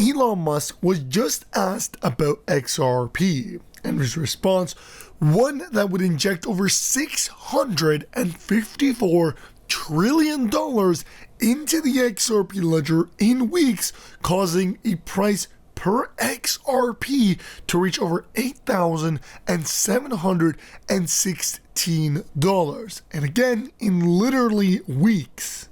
Elon Musk was just asked about XRP, and his response, one that would inject over $654 trillion into the XRP ledger in weeks, causing a price per XRP to reach over $8,716, and again in literally weeks.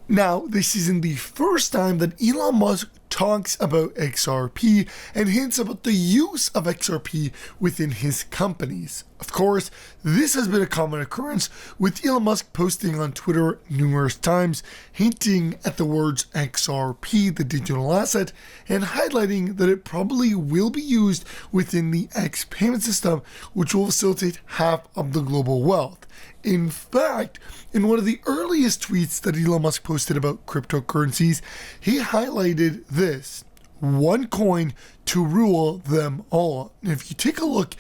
Now, this isn't the first time that Elon Musk talks about XRP and hints about the use of XRP within his companies. Of course, this has been a common occurrence, with Elon Musk posting on Twitter numerous times, hinting at the words XRP, the digital asset, and highlighting that it probably will be used within the X payment system, which will facilitate half of the global wealth. In fact, in one of the earliest tweets that Elon Musk posted about cryptocurrencies, he highlighted this: one coin to rule them all. And if you take a look,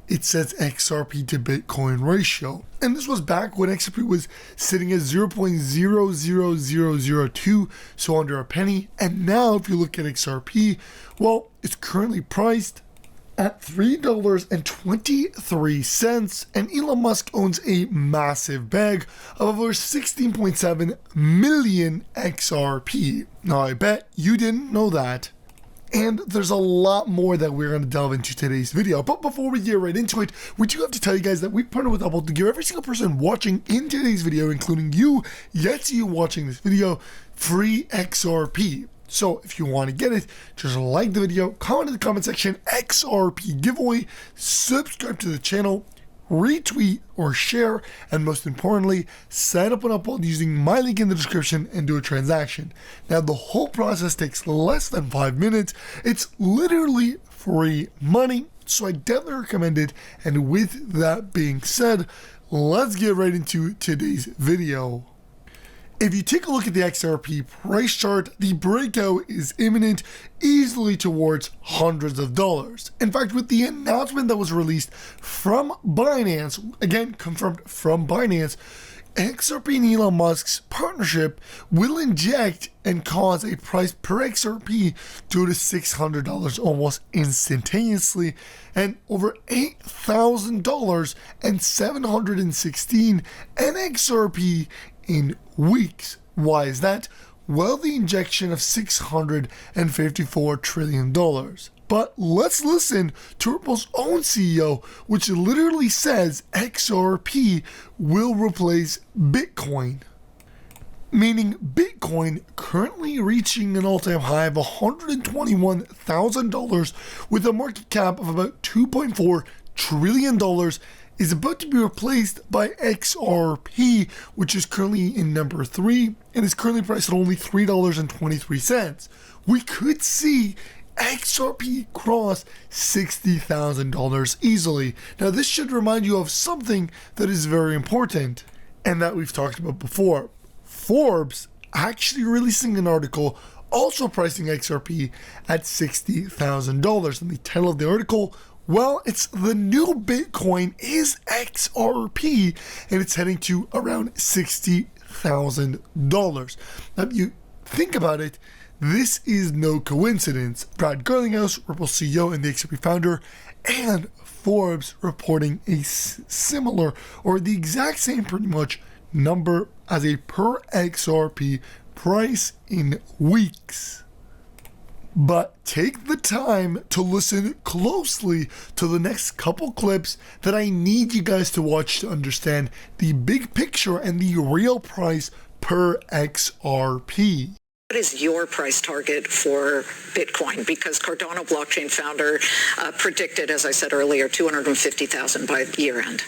it says XRP to Bitcoin ratio. And this was back when XRP was sitting at 0.00002, so under a penny. And now if you look at XRP, well, it's currently priced at $3.23, and Elon Musk owns a massive bag of over 16.7 million XRP. Now, I bet you didn't know that. And there's a lot more that we're going to delve into today's video. But before we get right into it, we do have to tell you guys that we partner with Liable to give every single person watching in today's video, including you, yes, you watching this video, free XRP. So if you want to get it, just like the video, comment in the comment section, XRP giveaway, subscribe to the channel, retweet or share, and most importantly, sign up on Upload using my link in the description and do a transaction. Now, the whole process takes less than 5 minutes. It's literally free money, so I definitely recommend it. And with that being said, let's get right into today's video. If you take a look at the XRP price chart, the breakout is imminent, easily towards hundreds of dollars. In fact, with the announcement that was released from Binance, again confirmed from Binance, XRP and Elon Musk's partnership will inject and cause a price per XRP to $600 almost instantaneously, and over $8,000 and 716 XRP in weeks. Why is that? Well, the injection of $654 trillion. But let's listen to Ripple's own CEO, which literally says XRP will replace Bitcoin. Meaning Bitcoin currently reaching an all-time high of $121,000 with a market cap of about $2.4 trillion is about to be replaced by XRP, which is currently in number 3 and is currently priced at only $3.23. We could see XRP cross $60,000 easily. Now, this should remind you of something that is very important and that we've talked about before. Forbes actually releasing an article also pricing XRP at $60,000, and the title of the article, well, it's "The New Bitcoin is XRP," and it's heading to around $60,000. Now, if you think about it, this is no coincidence. Brad Garlinghouse, Ripple CEO and the XRP founder, and Forbes reporting a similar, or the exact same pretty much, number as a per XRP price in weeks. But take the time to listen closely to the next couple clips that I need you guys to watch to understand the big picture and the real price per XRP. What is your price target for Bitcoin? Because Cardano blockchain founder predicted, as I said earlier, 250,000 by year end.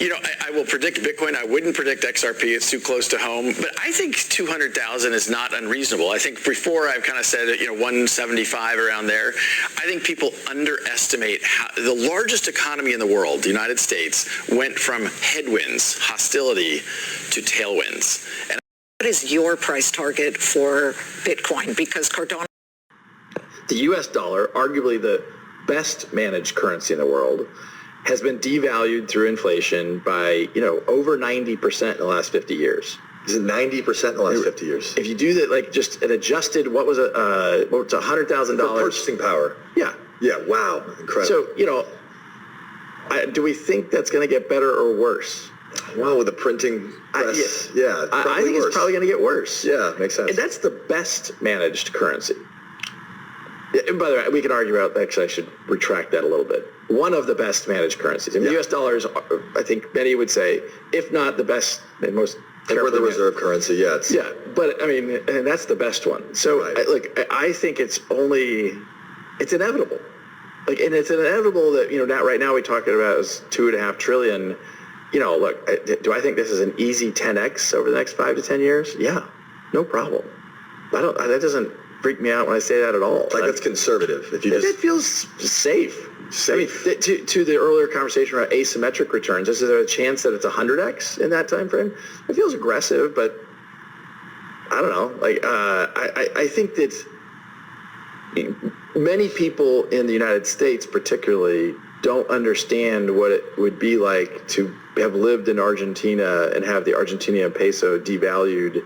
You know, I will predict Bitcoin. I wouldn't predict XRP. It's too close to home. But I think 200,000 is not unreasonable. I think before I've kind of said, 175 around there. I think people underestimate how the largest economy in the world, the United States, went from headwinds, hostility, to tailwinds. And what is your price target for Bitcoin? Because Cardano... The U.S. dollar, arguably the best managed currency in the world, has been devalued through inflation by, over 90% in the last 50 years. Is it 90% in the last 50 years? If you do that, like just an adjusted, what was it, $100,000? Purchasing power. Yeah. Yeah, wow, incredible. So, do we think that's going to get better or worse? Wow, with the printing press, yeah. I think it's probably going to get worse. Yeah, makes sense. And that's the best managed currency. Yeah, by the way, we can argue about, actually I should retract that a little bit. One of the best managed currencies. And the US dollar is, I think many would say, if not the best and most we're the reserve currency, yeah. But I mean, and that's the best one. So I think it's inevitable. And it's inevitable that, not right now we talking about is $2.5 trillion. Do I think this is an easy 10x over the next 5 to 10 years? Yeah, no problem. That doesn't freak me out when I say that at all. That's conservative. It feels safe. I mean, to the earlier conversation about asymmetric returns, is there a chance that it's 100x in that time frame? It feels aggressive, but I don't know. I think that many people in the United States particularly don't understand what it would be like to have lived in Argentina and have the Argentinian peso devalued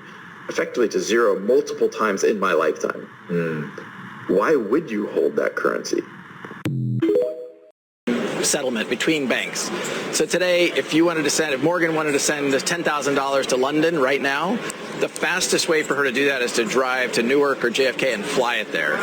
effectively to zero multiple times in my lifetime. Why would you hold that currency? Settlement between banks. So today, if Morgan wanted to send $10,000 to London right now, the fastest way for her to do that is to drive to Newark or JFK and fly it there.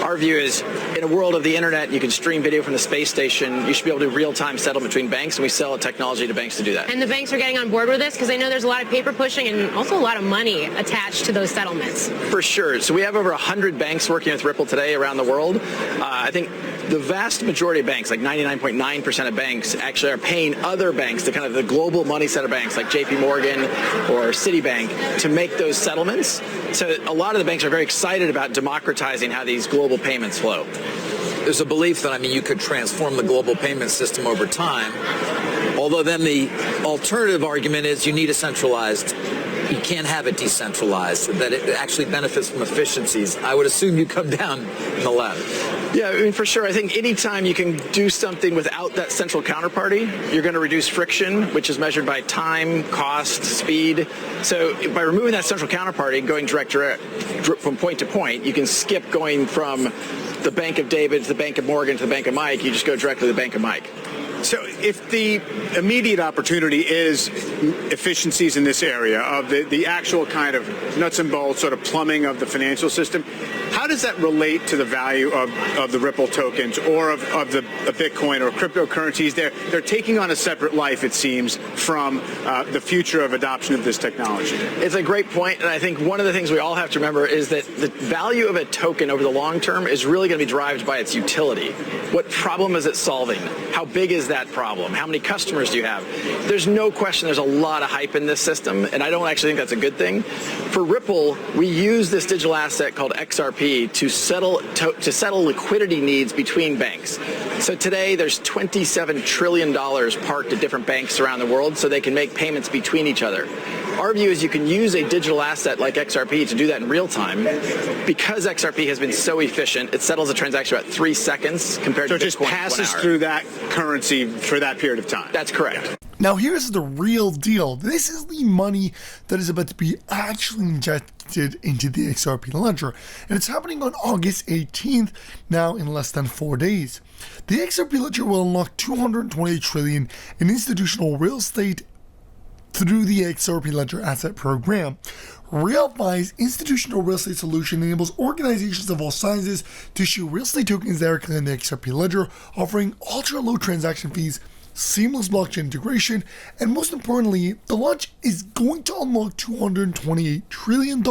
Our view is, in a world of the internet, you can stream video from the space station. You should be able to do real-time settlement between banks, and we sell technology to banks to do that. And the banks are getting on board with this because they know there's a lot of paper pushing and also a lot of money attached to those settlements. For sure. So we have over 100 banks working with Ripple today around the world. I think the vast majority of banks, like 99.9% of banks, actually are paying other banks, the kind of the global money center banks like JP Morgan or Citibank, to make those settlements. So a lot of the banks are very excited about democratizing how these global payments flow. There's a belief that, you could transform the global payment system over time. Although then the alternative argument is you need a centralized. You can't have it decentralized, that it actually benefits from efficiencies. I would assume you come down in the latter. Yeah, for sure. I think anytime you can do something without that central counterparty, you're going to reduce friction, which is measured by time, cost, speed. So by removing that central counterparty, going direct from point to point, you can skip going from the Bank of David to the Bank of Morgan to the Bank of Mike. You just go directly to the Bank of Mike. So if the immediate opportunity is efficiencies in this area of the actual kind of nuts and bolts sort of plumbing of the financial system, how does that relate to the value of the Ripple tokens or of the Bitcoin or cryptocurrencies? They're taking on a separate life, it seems, from the future of adoption of this technology. It's a great point, and I think one of the things we all have to remember is that the value of a token over the long term is really going to be derived by its utility. What problem is it solving? How big is that problem? How many customers do you have? There's no question there's a lot of hype in this system, and I don't actually think that's a good thing. For Ripple, we use this digital asset called XRP to settle liquidity needs between banks. So today there's $27 trillion parked at different banks around the world so they can make payments between each other. Our view is you can use a digital asset like XRP to do that in real time. Because XRP has been so efficient, it settles a transaction about 3 seconds compared to Bitcoin. So it just passes through that currency for that period of time. That's correct. Now here's the real deal. This is the money that is about to be actually injected into the XRP ledger. And it's happening on August 18th, now in less than 4 days. The XRP ledger will unlock $228 trillion in institutional real estate through the XRP Ledger Asset Program. RealFi's institutional real estate solution enables organizations of all sizes to issue real estate tokens directly in the XRP Ledger, offering ultra-low transaction fees, seamless blockchain integration, and most importantly, the launch is going to unlock $228 trillion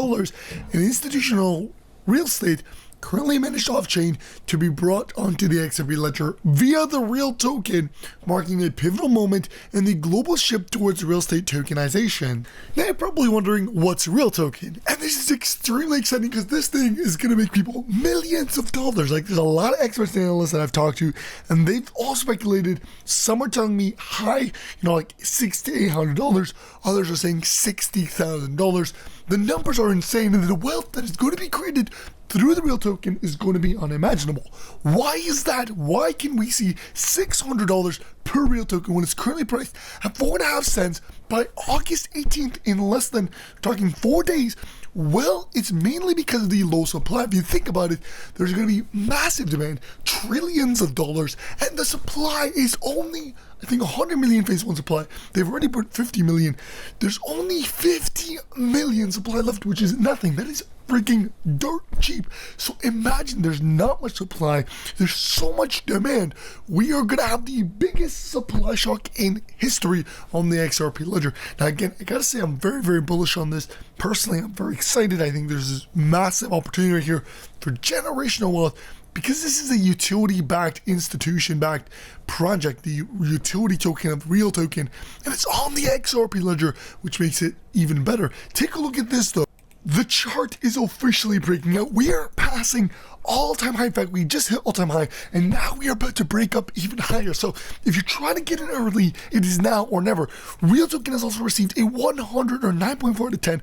in institutional real estate currently managed off-chain to be brought onto the XRP ledger via the Real token, marking a pivotal moment in the global shift towards real estate tokenization. Now you're probably wondering, what's Real token? And this is extremely exciting because this thing is going to make people millions of dollars. Like, there's a lot of experts and analysts that I've talked to, and they've all speculated. Some are telling me high, like $600 to $800. Others are saying $60,000. The numbers are insane, and the wealth that is going to be created through the Real token is going to be unimaginable. Why is that? Why can we see $600 per per real token when it's currently priced at 4.5 cents by August 18th in less than, talking 4 days. Well, it's mainly because of the low supply. If you think about it, there's going to be massive demand, trillions of dollars, and the supply is only, I think, 100 million phase one supply. They've already put 50 million. There's only 50 million supply left, which is nothing. That is freaking dirt cheap. So imagine there's not much supply. There's so much demand. We are going to have the biggest supply shock in history on the XRP ledger. Now, again, I got to say I'm very, very bullish on this. Personally, I'm very excited. I think there's this massive opportunity right here for generational wealth, because this is a utility-backed, institution-backed project, the utility token of real token, and it's on the XRP ledger, which makes it even better. Take a look at this, though. The chart is officially breaking out. We are passing all-time high. In fact, we just hit all-time high, and now we are about to break up even higher. So if you're trying to get in early, it is now or never. Real token has also received a 100 or 9.4 out of 10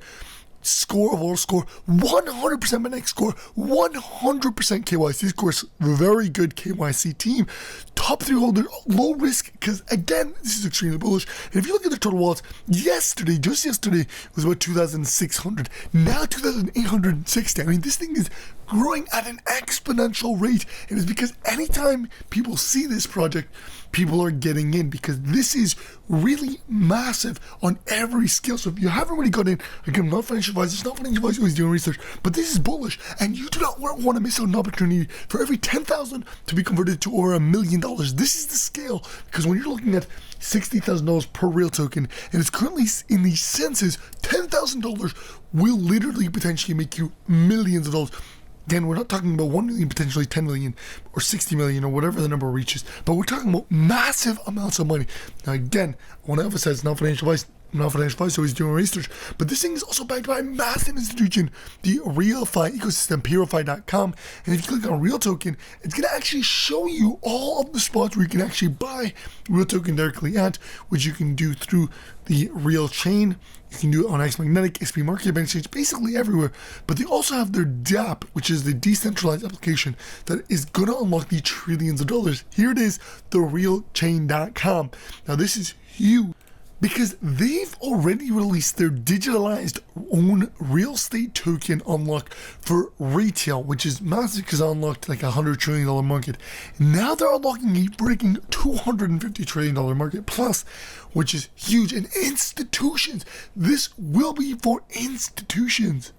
score of all score, 100% Manex score, 100% KYC score. Very good KYC team. Top 3 holder, low risk, because again, this is extremely bullish. And if you look at the total wallets, yesterday, just yesterday, it was about 2,600. Now 2,860. I mean, this thing is growing at an exponential rate. And it's because anytime people see this project, people are getting in, because this is really massive on every scale. So if you haven't really got in, again, I'm not financial advisor, it's not financial advisor who's doing research, but this is bullish, and you do not want to miss out an opportunity for every 10,000 to be converted to over $1 million. This is the scale, because when you're looking at $60,000 per real token, and it's currently in the census, $10,000 will literally potentially make you millions of dollars. Again, we're not talking about 1 million, potentially 10 million or 60 million or whatever the number reaches, but we're talking about massive amounts of money. Now, again, I want to emphasize not financial advice. I'm not financial advice, so he's doing research, but this thing is also backed by a massive institution, the RealFi ecosystem, PeerFi.com. And if you click on Real Token, it's going to actually show you all of the spots where you can actually buy Real Token directly at, which you can do through the Real Chain. You can do it on X Magnetic, XP Market, Bank Exchange, basically everywhere. But they also have their DApp, which is the decentralized application that is going to unlock the trillions of dollars. Here it is, therealchain.com. Now, this is huge, because they've already released their digitalized own real estate token unlock for retail, which is massive because it unlocked like $100 trillion market. Now they're unlocking a breaking $250 trillion market plus, which is huge. And institutions, this will be for institutions.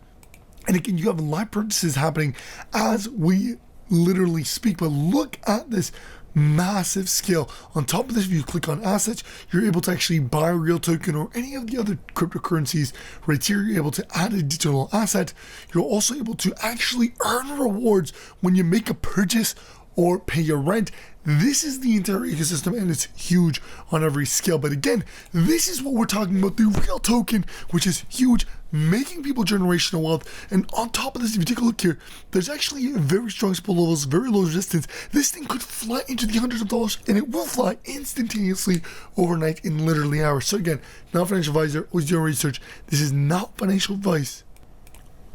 And again, you have live purchases happening as we literally speak, but look at this massive scale. On top of this, if you click on assets, you're able to actually buy a real token or any of the other cryptocurrencies. Right here, you're able to add a digital asset. You're also able to actually earn rewards when you make a purchase or pay your rent. This is the entire ecosystem, and it's huge on every scale. But again, this is what we're talking about, the real token, which is huge, making people generational wealth. And on top of this, if you take a look here, there's actually very strong support levels, very low resistance. This thing could fly into the hundreds of dollars, and it will fly instantaneously overnight in literally hours. So again, not financial advisor, always doing research. This is not financial advice,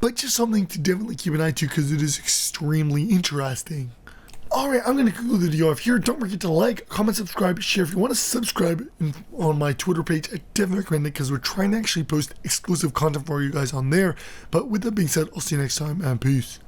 but just something to definitely keep an eye to, because it is extremely interesting. Alright, I'm going to conclude the video off here. Don't forget to like, comment, subscribe, share. If you want to subscribe on my Twitter page, I definitely recommend it, because we're trying to actually post exclusive content for you guys on there. But with that being said, I'll see you next time, and peace.